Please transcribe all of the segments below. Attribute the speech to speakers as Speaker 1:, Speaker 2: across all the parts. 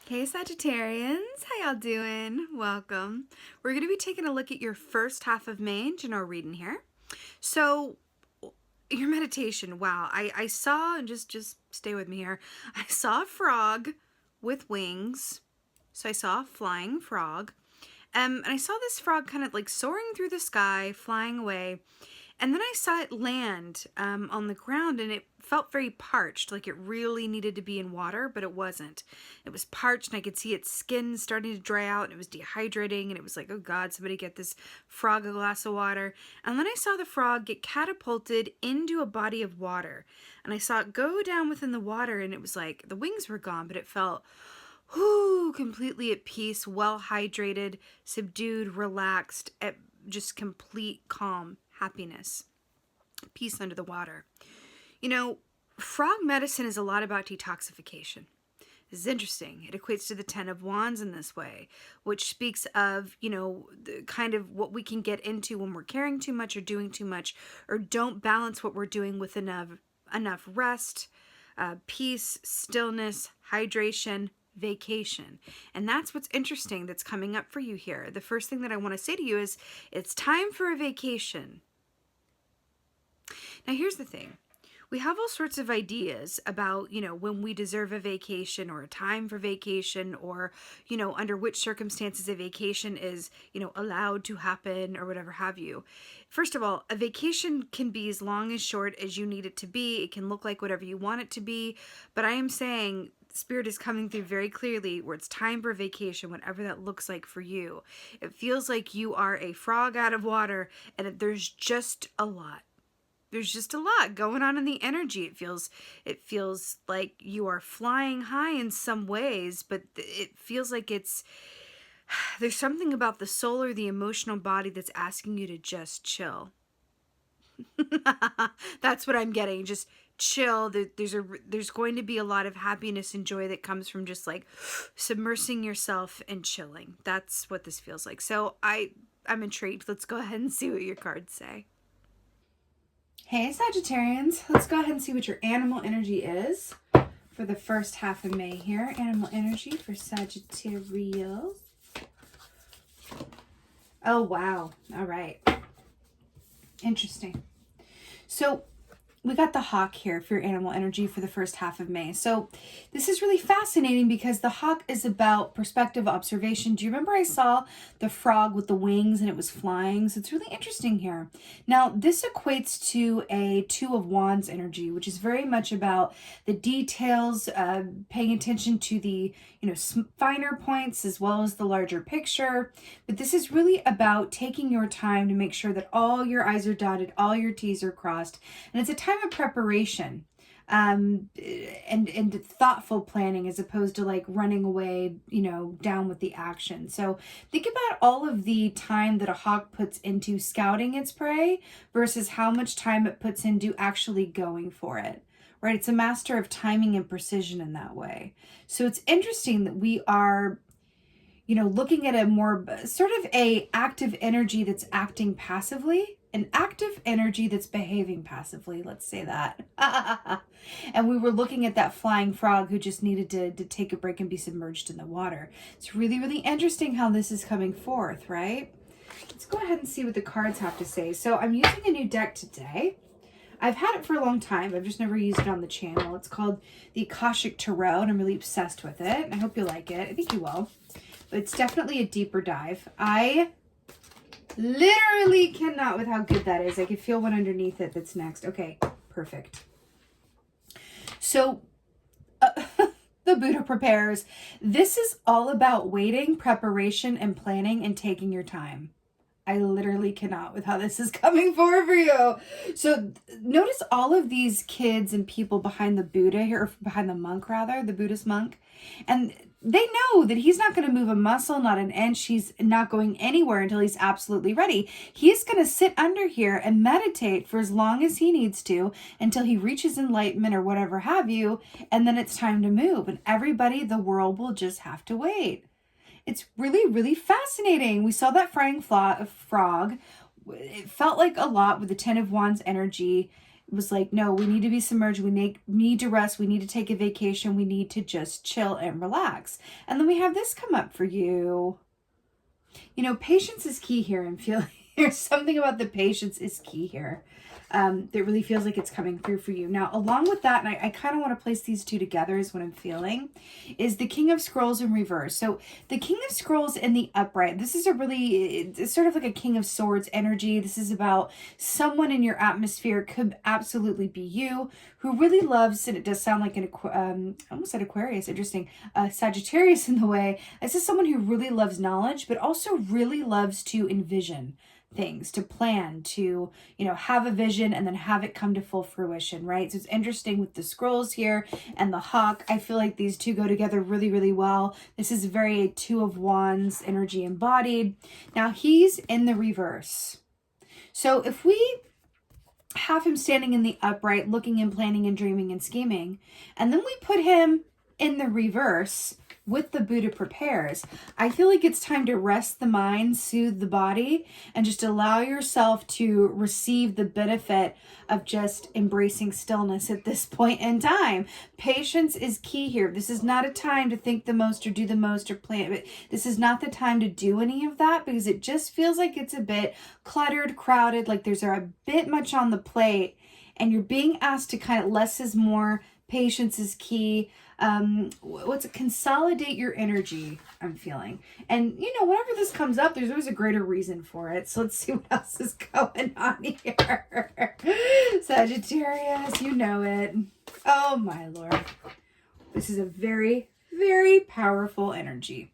Speaker 1: Hey Sagittarians, how y'all doing? Welcome. We're going to be taking a look at your first half of May general reading here. So, your meditation, wow, I saw, and just stay with me here, I saw a frog with wings. So I saw a flying frog. And I saw this frog kind of like soaring through the sky, flying away. And then I saw it land on the ground, and it felt very parched, like it really needed to be in water, but it wasn't. It was parched, and I could see its skin starting to dry out, and it was dehydrating, and it was like, oh God, somebody get this frog a glass of water. And then I saw the frog get catapulted into a body of water, and I saw it go down within the water, and it was like the wings were gone, but it felt completely at peace, well hydrated, subdued, relaxed, at just complete calm, happiness, peace under the water. You know, frog medicine is a lot about detoxification. This is interesting. It equates to the 10 of Wands in this way, which speaks of, you know, the kind of what we can get into when we're caring too much or doing too much, or don't balance what we're doing with enough rest, peace, stillness, hydration, vacation. And that's what's interesting that's coming up for you here. The first thing that I want to say to you is it's time for a vacation. Now here's the thing. We have all sorts of ideas about, you know, when we deserve a vacation or a time for vacation, or, you know, under which circumstances a vacation is, you know, allowed to happen or whatever have you. First of all, a vacation can be as long as short as you need it to be. It can look like whatever you want it to be. But I am saying Spirit is coming through very clearly where it's time for vacation, whatever that looks like for you. It feels like you are a frog out of water, and there's just a lot. There's just a lot going on in the energy. It feels like you are flying high in some ways, but it feels like there's something about the soul or the emotional body that's asking you to just chill. That's what I'm getting. Just chill. There's going to be a lot of happiness and joy that comes from just like submersing yourself and chilling. That's what this feels like. So I'm intrigued. Let's go ahead and see what your cards say. Hey Sagittarians, let's go ahead and see what your animal energy is for the first half of May here. Animal energy for Sagittarius. Oh wow. All right. Interesting. So we got the hawk here for your animal energy for the first half of May. So this is really fascinating because the hawk is about perspective, observation. Do you remember I saw the frog with the wings and it was flying? So it's really interesting here. Now this equates to a 2 of Wands energy, which is very much about the details, paying attention to the, you know, finer points as well as the larger picture. But this is really about taking your time to make sure that all your I's are dotted, all your T's are crossed. And it's a time of preparation and thoughtful planning as opposed to like running away, you know, down with the action. So think about all of the time that a hawk puts into scouting its prey versus how much time it puts into actually going for it. Right? It's a master of timing and precision in that way. So it's interesting that we are, you know, looking at a more sort of a active energy that's acting passively, an active energy that's behaving passively, let's say that. And we were looking at that flying frog who just needed to take a break and be submerged in the water. It's really, really interesting how this is coming forth, right? Let's go ahead and see what the cards have to say. So I'm using a new deck today. I've had it for a long time. I've just never used it on the channel. It's called the Akashic Tarot, and I'm really obsessed with it. I hope you like it. I think you will. But it's definitely a deeper dive. I literally cannot with how good that is. I can feel one underneath it that's next. Okay, perfect. So the Buddha prepares. This is all about waiting, preparation, and planning and taking your time. I literally cannot with how this is coming forward for you. So notice all of these kids and people behind the Buddha here, or behind the monk rather, the Buddhist monk. And they know that he's not going to move a muscle, not an inch. He's not going anywhere until he's absolutely ready. He's going to sit under here and meditate for as long as he needs to until he reaches enlightenment or whatever have you. And then it's time to move. And everybody, the world will just have to wait. It's really, really fascinating. We saw that flying frog. It felt like a lot with the 10 of Wands energy. was like, no, we need to be submerged. We need to rest. We need to take a vacation. We need to just chill and relax. And then we have this come up for you. You know, patience is key here. I'm feeling there's something about the patience is key here. That really feels like it's coming through for you. Now, along with that, and I kind of want to place these two together is what I'm feeling, is the King of Scrolls in reverse. So the King of Scrolls in the upright, this is it's sort of like a King of Swords energy. This is about someone in your atmosphere, could absolutely be you, who really loves, and it does sound like I almost said Aquarius, interesting, Sagittarius in the way. This is someone who really loves knowledge, but also really loves to envision things, to plan, to, you know, have a vision and then have it come to full fruition, right? So it's interesting with the scrolls here and the hawk. I feel like these two go together really, really well. This is very Two of Wands energy embodied. Now he's in the reverse. So if we have him standing in the upright, looking and planning and dreaming and scheming, and then we put him in the reverse with the Buddha prepares, I feel like it's time to rest the mind, soothe the body, and just allow yourself to receive the benefit of just embracing stillness at this point in time. Patience is key here. This is not a time to think the most or do the most or plan. This is not the time to do any of that, because it just feels like it's a bit cluttered, crowded, like there's a bit much on the plate, and you're being asked to kind of less is more. Patience is key. Consolidate your energy, I'm feeling. And, you know, whenever this comes up, there's always a greater reason for it. So let's see what else is going on here. Sagittarius, you know it. Oh, my Lord. This is a very, very powerful energy.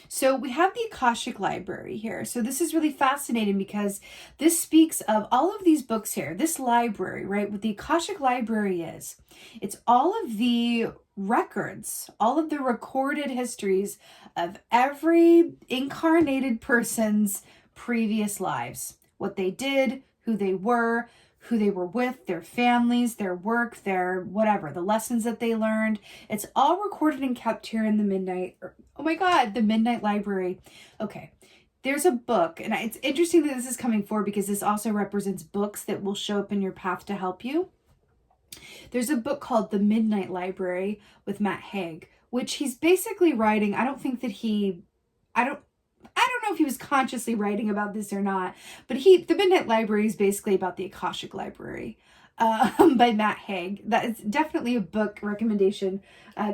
Speaker 1: So we have the Akashic Library here. So this is really fascinating because this speaks of all of these books here, this library, right? What the Akashic Library is, it's all of the records, all of the recorded histories of every incarnated person's previous lives, what they did, who they were with, their families, their work, their whatever, the lessons that they learned. It's all recorded and kept here in the the Midnight Library. Okay. There's a book, and it's interesting that this is coming forward because this also represents books that will show up in your path to help you. There's a book called The Midnight Library with Matt Haig, which he's basically writing. I don't know if he was consciously writing about this or not, but The Midnight Library is basically about the Akashic Library by Matt Haig. That is definitely a book recommendation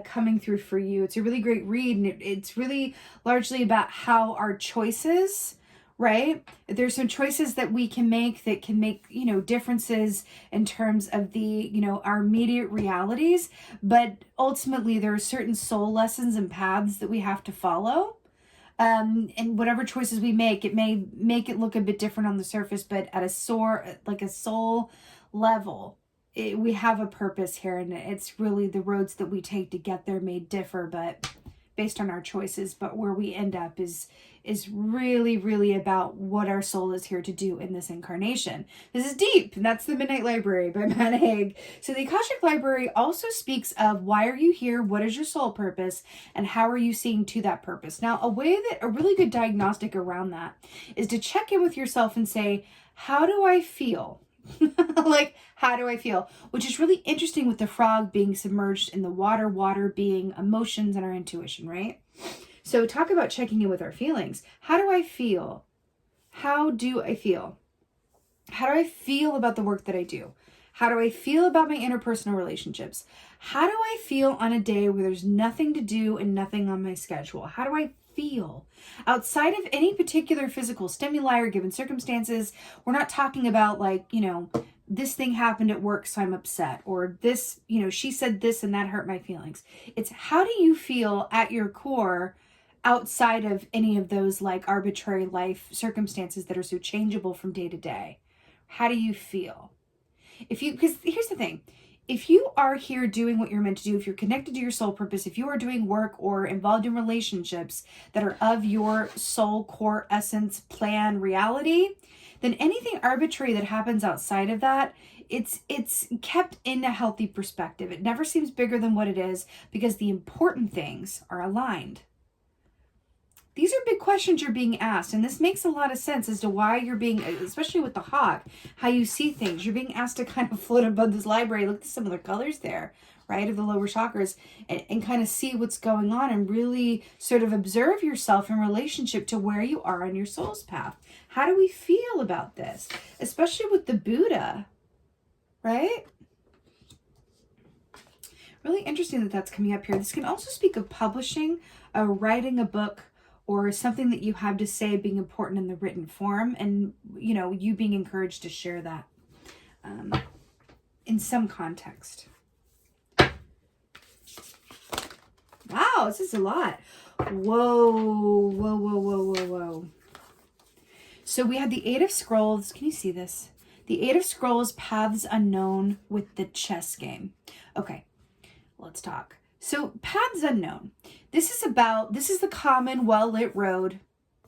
Speaker 1: coming through for you. It's a really great read, and it's really largely about how our choices, right? There's some choices that we can make that can make, you know, differences in terms of the, you know, our immediate realities, but ultimately there are certain soul lessons and paths that we have to follow. And whatever choices we make, it may make it look a bit different on the surface, but at a soul level, we have a purpose here, and it's really the roads that we take to get there may differ, but based on our choices, but where we end up is really, really about what our soul is here to do in this incarnation. This is deep, and that's The Midnight Library by Matt Haig. So the Akashic Library also speaks of why are you here, what is your soul purpose, and how are you seeing to that purpose. Now, a really good diagnostic around that is to check in with yourself and say, how do I feel? Like, how do I feel? Which is really interesting with the frog being submerged in the water being emotions and our intuition, right? So talk about checking in with our feelings. How do I feel? How do I feel? How do I feel about the work that I do? How do I feel about my interpersonal relationships? How do I feel on a day where there's nothing to do and nothing on my schedule? How do I feel? Outside of any particular physical stimuli or given circumstances, we're not talking about like, you know, this thing happened at work, so I'm upset, or this, you know, she said this and that hurt my feelings. It's how do you feel at your core outside of any of those like arbitrary life circumstances that are so changeable from day to day? How do you feel? Because here's the thing, if you are here doing what you're meant to do, if you're connected to your soul purpose, if you are doing work or involved in relationships that are of your soul core essence, plan, reality, then anything arbitrary that happens outside of that, it's kept in a healthy perspective. It never seems bigger than what it is because the important things are aligned. These are big questions you're being asked, and this makes a lot of sense as to why you're being, especially with the hawk, how you see things. You're being asked to kind of float above this library, look at some of the colors there, right, of the lower chakras, and kind of see what's going on and really sort of observe yourself in relationship to where you are on your soul's path. How do we feel about this? Especially with the Buddha, right? Really interesting that that's coming up here. This can also speak of publishing, writing a book, or something that you have to say being important in the written form, and, you know, you being encouraged to share that in some context. Wow, this is a lot. Whoa, whoa, whoa, whoa, whoa, whoa. So we have the Eight of Scrolls. Can you see this? The Eight of Scrolls, Paths Unknown with the chess game. Okay, let's talk. So Paths Unknown. This is the common, well-lit road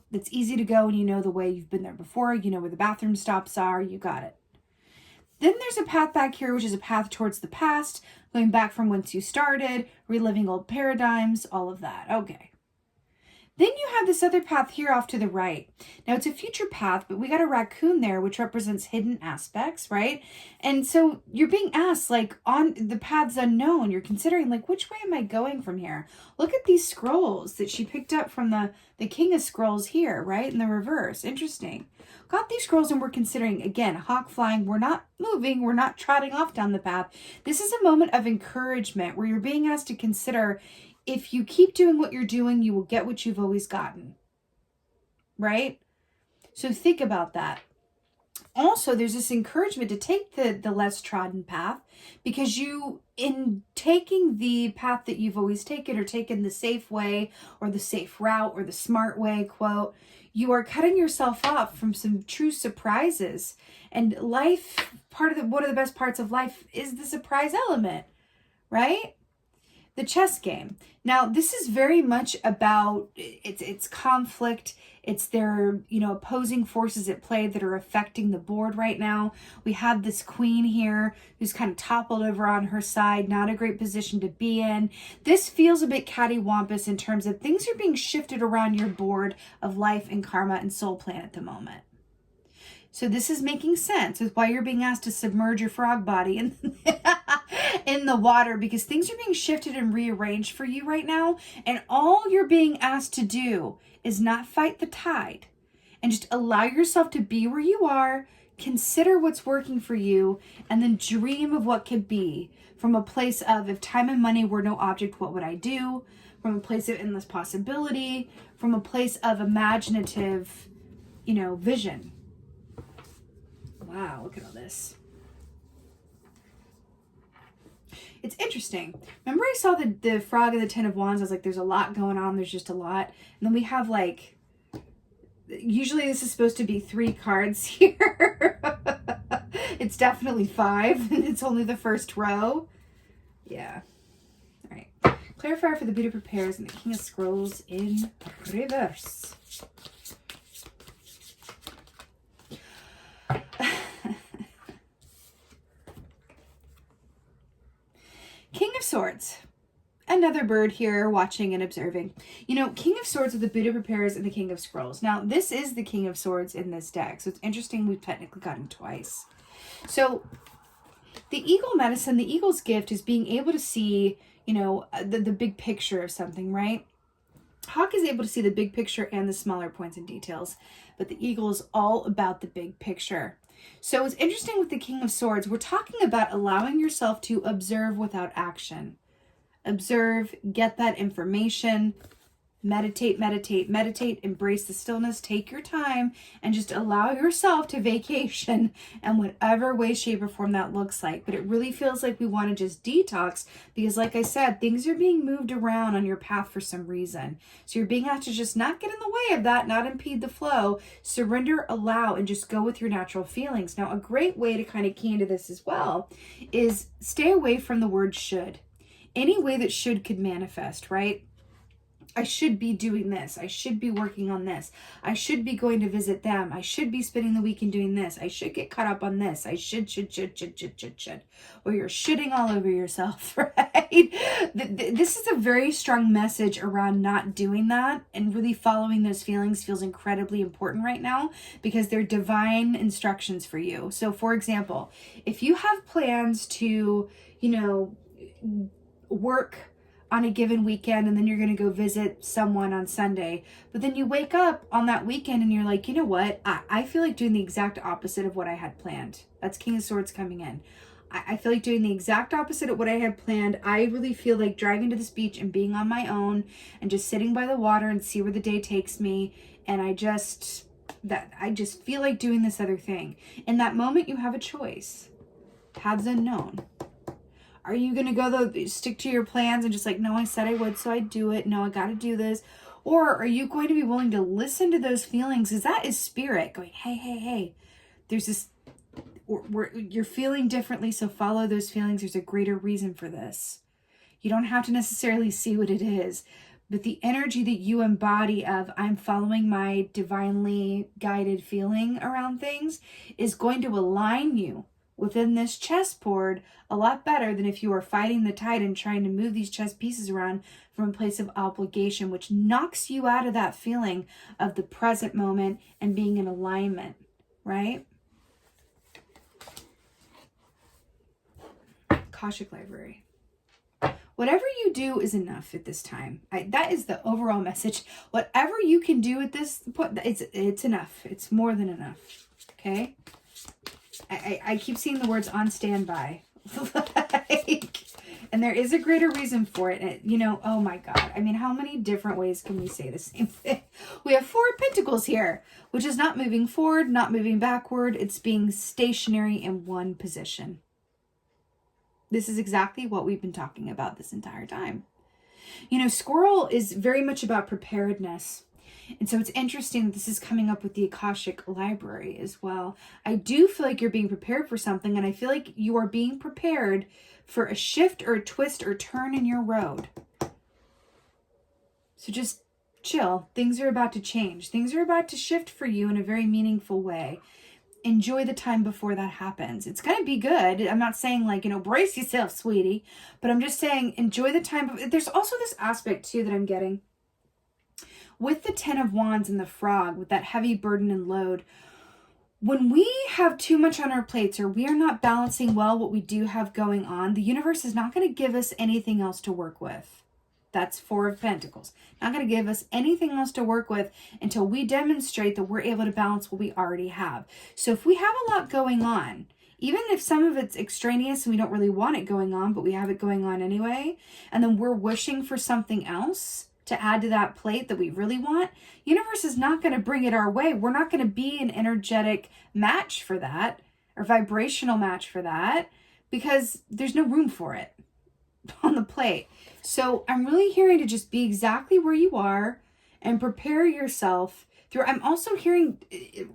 Speaker 1: that's easy to go and you know the way. You've been there before. You know where the bathroom stops are. You got it. Then there's a path back here, which is a path towards the past, going back from whence you started, reliving old paradigms, all of that. Okay. Then you have this other path here off to the right. Now it's a future path, but we got a raccoon there, which represents hidden aspects, right? And so you're being asked, like, on the paths unknown, you're considering, like, which way am I going from here? Look at these scrolls that she picked up from the King of Scrolls here, right? In the reverse. Interesting. Got these scrolls and we're considering, again, hawk flying. We're not moving. We're not trotting off down the path. This is a moment of encouragement where you're being asked to consider, if you keep doing what you're doing, you will get what you've always gotten, right? So think about that. Also, there's this encouragement to take the less trodden path, because you, in taking the path that you've always taken, or taken the safe way or the safe route or the smart way, quote, you are cutting yourself off from some true surprises. And life, one of the best parts of life is the surprise element, right? The chess game. Now, this is very much about, it's conflict. It's their, opposing forces at play that are affecting the board right now. We have this queen here who's kind of toppled over on her side. Not a great position to be in. This feels a bit cattywampus in terms of things are being shifted around your board of life and karma and soul plan at the moment. So this is making sense with why you're being asked to submerge your frog body in the water, because things are being shifted and rearranged for you right now. And all you're being asked to do is not fight the tide and just allow yourself to be where you are, consider what's working for you, and then dream of what could be from a place of, if time and money were no object, what would I do? From a place of endless possibility, from a place of imaginative, vision. Wow, look at all this. It's interesting. Remember I saw the frog and the Ten of Wands? I was like, there's a lot going on. There's just a lot. And then we have, like, usually this is supposed to be 3 cards here. It's definitely 5. And it's only the first row. Yeah. All right. Clarifier for the Buddha Prepares and the King of Scrolls in reverse. King of Swords. Another bird here watching and observing. King of Swords with the Buddha Prepares and the King of Scrolls. Now, this is the King of Swords in this deck. So it's interesting we've technically got him twice. So the eagle medicine, the eagle's gift is being able to see, the big picture of something, right? Hawk is able to see the big picture and the smaller points and details, but the eagle is all about the big picture. So it's interesting with the King of Swords, we're talking about allowing yourself to observe without action. Observe, get that information, meditate, embrace the stillness, take your time, and just allow yourself to vacation in whatever way, shape, or form that looks like. But it really feels like we want to just detox because, like I said, things are being moved around on your path for some reason. So you're being asked to just not get in the way of that, not impede the flow, surrender, allow, and just go with your natural feelings. Now, a great way to kind of key into this as well is stay away from the word should. Any way that should could manifest, right? I should be doing this. I should be working on this. I should be going to visit them. I should be spending the weekend doing this. I should get caught up on this. I should. Or you're shitting all over yourself, right? This is a very strong message around not doing that, and really following those feelings feels incredibly important right now because they're divine instructions for you. So for example, if you have plans to, work on a given weekend and then you're going to go visit someone on Sunday, but then you wake up on that weekend and you're like, you know what? I feel like doing the exact opposite of what I had planned. That's King of Swords coming in. I feel like doing the exact opposite of what I had planned. I really feel like driving to this beach and being on my own and just sitting by the water and see where the day takes me. And I just feel like doing this other thing. In that moment, you have a choice. Paths unknown. Are you going to go stick to your plans and just like, no, I said I would, so I do it. No, I got to do this. Or are you going to be willing to listen to those feelings? Because that is spirit going, hey, there's this, you're feeling differently, so follow those feelings. There's a greater reason for this. You don't have to necessarily see what it is, but the energy that you embody of I'm following my divinely guided feeling around things is going to align you within this chessboard a lot better than if you are fighting the tide and trying to move these chess pieces around from a place of obligation, which knocks you out of that feeling of the present moment and being in alignment, right? Akashic Library. Whatever you do is enough at this time. That is the overall message. Whatever you can do at this point, it's enough. It's more than enough. Okay? I keep seeing the words on standby. And there is a greater reason for it. Oh my God. I mean, how many different ways can we say the same thing? We have 4 pentacles here, which is not moving forward, not moving backward. It's being stationary in one position. This is exactly what we've been talking about this entire time. Squirrel is very much about preparedness. And so it's interesting that this is coming up with the Akashic Library as well. I do feel like you're being prepared for something, and I feel like you are being prepared for a shift or a twist or turn in your road. So just chill. Things are about to change. Things are about to shift for you in a very meaningful way. Enjoy the time before that happens. It's going to be good. I'm not saying like, brace yourself, sweetie, but I'm just saying enjoy the time. There's also this aspect too that I'm getting. With the 10 of Wands and the frog, with that heavy burden and load, when we have too much on our plates or we are not balancing well what we do have going on, the universe is not going to give us anything else to work with. That's 4 of Pentacles. Not going to give us anything else to work with until we demonstrate that we're able to balance what we already have. So if we have a lot going on, even if some of it's extraneous and we don't really want it going on, but we have it going on anyway, and then we're wishing for something else to add to that plate that we really want, universe is not going to bring it our way. We're not going to be an energetic match for that or vibrational match for that because there's no room for it on the plate. So I'm really hearing to just be exactly where you are and prepare yourself through. I'm also hearing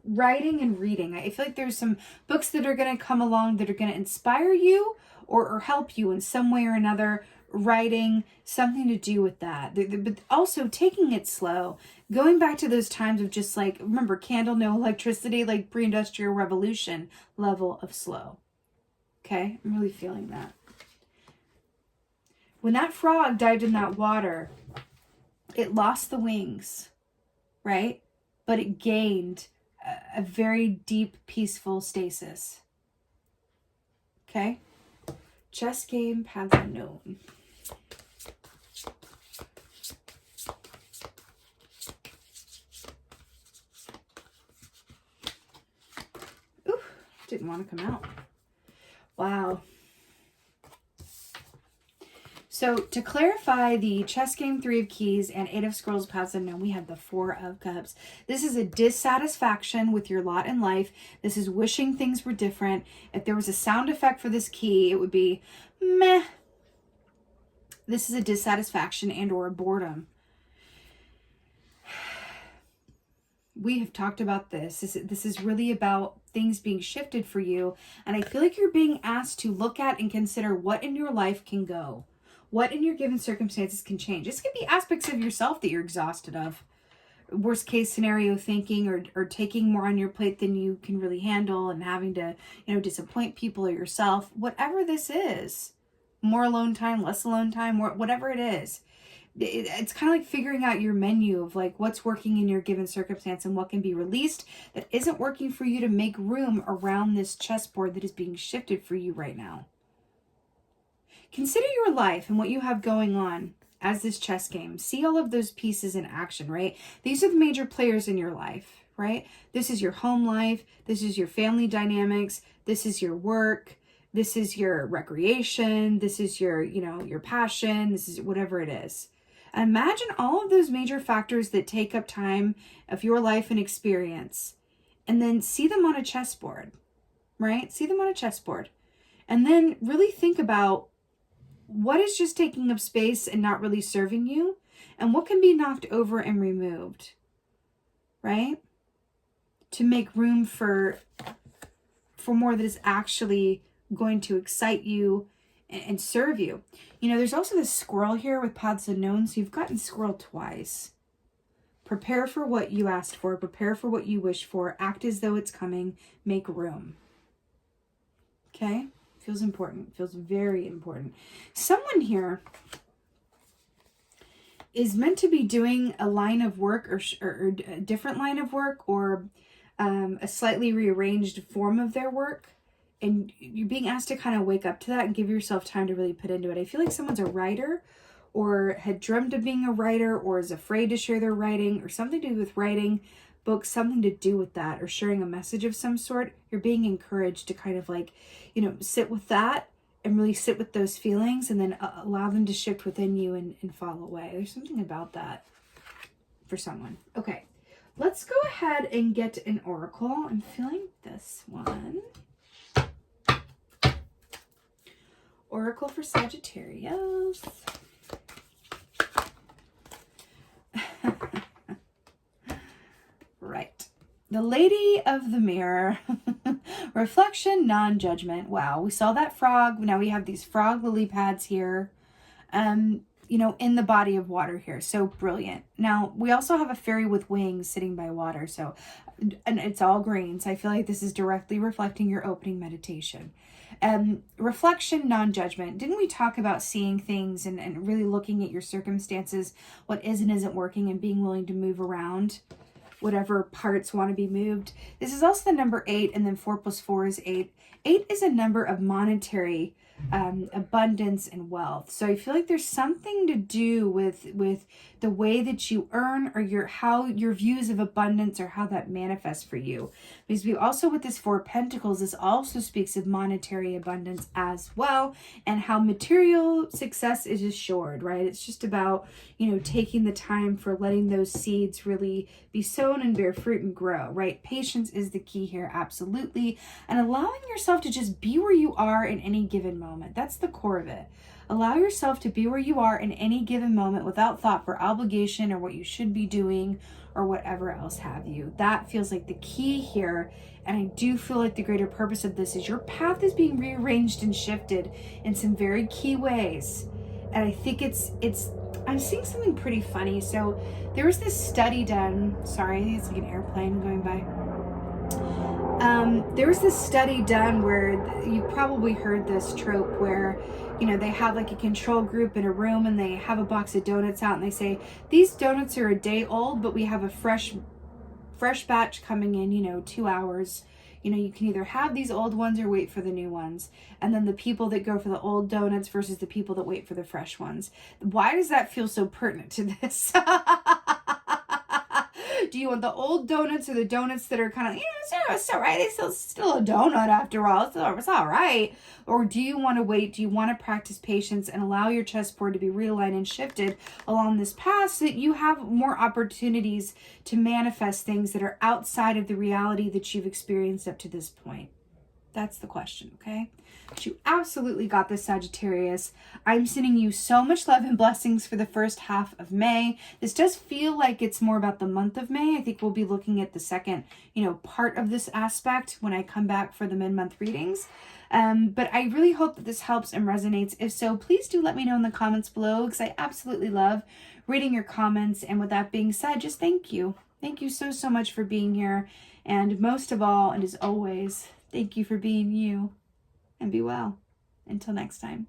Speaker 1: writing and reading. I feel like there's some books that are going to come along that are going to inspire you or help you in some way or another. Writing, something to do with that, but also taking it slow, going back to those times of just like, remember, candle, no electricity, like pre-industrial revolution level of slow. Okay, I'm really feeling that. When that frog dived in that water, it lost the wings, right? But it gained a very deep, peaceful stasis. Okay? Chess game, paths unknown. Ooh, didn't want to come out. Wow. So to clarify the chess game, 3 of keys and 8 of scrolls, paths unknown, we have the 4 of cups. This is a dissatisfaction with your lot in life. This is wishing things were different. If there was a sound effect for this key, it would be meh. This is a dissatisfaction and or a boredom. We have talked about this. This is really about things being shifted for you. And I feel like you're being asked to look at and consider what in your life can go. What in your given circumstances can change? This could be aspects of yourself that you're exhausted of. Worst case scenario thinking, or taking more on your plate than you can really handle, and having to, disappoint people or yourself. Whatever this is, more alone time, less alone time, whatever it is. It's kind of like figuring out your menu of like what's working in your given circumstance and what can be released that isn't working for you, to make room around this chessboard that is being shifted for you right now. Consider your life and what you have going on as this chess game. See all of those pieces in action, right? These are the major players in your life, right? This is your home life. This is your family dynamics. This is your work. This is your recreation. This is your, your passion. This is whatever it is. Imagine all of those major factors that take up time of your life and experience, and then see them on a chessboard, right? See them on a chessboard. And then really think about what is just taking up space and not really serving you, and what can be knocked over and removed, right? To make room for more that is actually going to excite you and serve you. There's also this squirrel here with paths unknown, so you've gotten squirrel twice. Prepare for what you asked for. Prepare for what you wish for. Act as though it's coming. Make room. Okay? Feels important. Feels very important. Someone here is meant to be doing a line of work or a different line of work, or a slightly rearranged form of their work. And you're being asked to kind of wake up to that and give yourself time to really put into it. I feel like someone's a writer, or had dreamt of being a writer, or is afraid to share their writing, or something to do with writing books, something to do with that, or sharing a message of some sort. You're being encouraged to kind of like, sit with that and really sit with those feelings, and then allow them to shift within you and fall away. There's something about that for someone. Okay, let's go ahead and get an oracle. I'm feeling this one. Oracle for Sagittarius. Right. The Lady of the Mirror. Reflection, non-judgment. Wow, we saw that frog. Now we have these frog lily pads here. In the body of water here. So brilliant. Now, we also have a fairy with wings sitting by water. And it's all green. So I feel like this is directly reflecting your opening meditation. Reflection, non-judgment. Didn't we talk about seeing things and really looking at your circumstances, what is and isn't working, and being willing to move around whatever parts want to be moved? This is also the number 8, and then 4 plus 4 is 8. 8 is a number of monetary abundance and wealth. So I feel like there's something to do with the way that you earn, or how your views of abundance, or how that manifests for you. Because we also, with this 4 Pentacles, this also speaks of monetary abundance as well, and how material success is assured, right? It's just about, taking the time for letting those seeds really be sown and bear fruit and grow, right? Patience is the key here, absolutely. And allowing yourself to just be where you are in any given moment. That's the core of it. Allow yourself to be where you are in any given moment without thought for obligation or what you should be doing or whatever else have you. That feels like the key here. And I do feel like the greater purpose of this is your path is being rearranged and shifted in some very key ways. And I think I'm seeing something pretty funny. So there was this study done. Sorry, it's like an airplane going by. There was this study done where you probably heard this trope where, they have like a control group in a room, and they have a box of donuts out, and they say, these donuts are a day old, but we have a fresh batch coming in, 2 hours. You can either have these old ones or wait for the new ones. And then the people that go for the old donuts versus the people that wait for the fresh ones. Why does that feel so pertinent to this? Do you want the old donuts, or the donuts that are kind of, it's all right. It's still a donut after all. It's all right. Or do you want to wait? Do you want to practice patience and allow your chessboard to be realigned and shifted along this path so that you have more opportunities to manifest things that are outside of the reality that you've experienced up to this point? That's the question, okay? But you absolutely got this, Sagittarius. I'm sending you so much love and blessings for the first half of May. This does feel like it's more about the month of May. I think we'll be looking at the second, part of this aspect when I come back for the mid-month readings. But I really hope that this helps and resonates. If so, please do let me know in the comments below, because I absolutely love reading your comments. And with that being said, just thank you. Thank you so, so much for being here. And most of all, and as always, thank you for being you. And be well. Until next time.